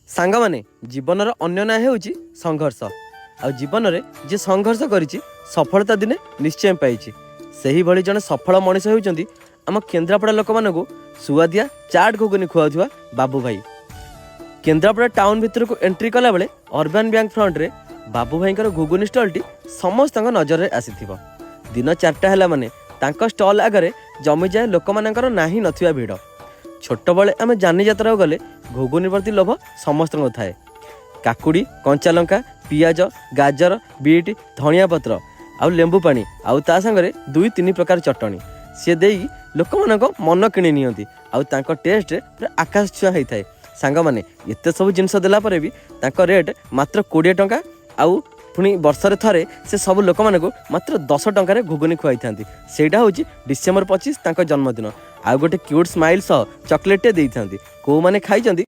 ସାଙ୍ଗମାନେ ଜୀବନର ଅନ୍ୟ ନାଁ ହେଉଛି ସଂଘର୍ଷ। ଆଉ ଜୀବନରେ ଯିଏ ସଂଘର୍ଷ କରିଛି ସଫଳତା ଦିନେ ନିଶ୍ଚୟ ପାଇଛି। ସେହିଭଳି ଜଣେ ସଫଳ ମଣିଷ ହେଉଛନ୍ତି ଆମ କେନ୍ଦ୍ରାପଡ଼ା ଲୋକମାନଙ୍କୁ ସୁଆଦିଆ ଚାଟ୍ ଘୁଗୁନି ଖୁଆଉଥିବା ବାବୁ ଭାଇ। କେନ୍ଦ୍ରାପଡ଼ା ଟାଉନ ଭିତରକୁ ଏଣ୍ଟ୍ରି କଲାବେଳେ ଅର୍ବାନ ବ୍ୟାଙ୍କ ଫ୍ରଣ୍ଟରେ ବାବୁ ଭାଇଙ୍କର ଘୁଗୁନି ଷ୍ଟଲ୍ଟି ସମସ୍ତଙ୍କ ନଜରରେ ଆସିଥିବ। ଦିନ 4ଟା ହେଲା ମାନେ ତାଙ୍କ ଷ୍ଟଲ୍ ଆଗରେ ଜମିଯାଏ ଲୋକମାନଙ୍କର ନାହିଁ ନଥିବା ଭିଡ଼। ଛୋଟବେଳେ ଆମେ ଯାନିଯାତ୍ରାକୁ ଗଲେ ଘୁଗୁନି ପ୍ରତି ଲୋଭ ସମସ୍ତଙ୍କ ଥାଏ। କାକୁଡ଼ି, କଞ୍ଚାଲଙ୍କା, ପିଆଜ, ଗାଜର, ବିଟ୍, ଧଣିଆ ପତ୍ର ଆଉ ଲେମ୍ବୁ ପାଣି ଆଉ ତା ସାଙ୍ଗରେ 2-3 ପ୍ରକାର ଚଟଣି ସିଏ ଦେଇ ଲୋକମାନଙ୍କ ମନ କିଣି ନିଅନ୍ତି। ଆଉ ତାଙ୍କ ଟେଷ୍ଟ ପୁରା ଆକାଶ ଛୁଆଁ ହେଇଥାଏ। ସାଙ୍ଗମାନେ ଏତେ ସବୁ ଜିନିଷ ଦେଲା ପରେ ବି ତାଙ୍କ ରେଟ୍ ମାତ୍ର 20 ଟଙ୍କା। ଆଉ ପୁଣି ବର୍ଷରେ ଥରେ ସେ ସବୁ ଲୋକମାନଙ୍କୁ ମାତ୍ର 10 ଟଙ୍କାରେ ଘୁଗୁନି ଖୁଆଇଥାନ୍ତି। ସେଇଟା ହେଉଛି ଡିସେମ୍ବର 25 ତାଙ୍କ ଜନ୍ମଦିନ। ଆଉ ଗୋଟେ କ୍ୟୁଟ୍ ସ୍ମାଇଲ୍ ସହ ଚକୋଲେଟ୍ଟେ ଦେଇଥାନ୍ତି। କେଉଁମାନେ ଖାଇଛନ୍ତି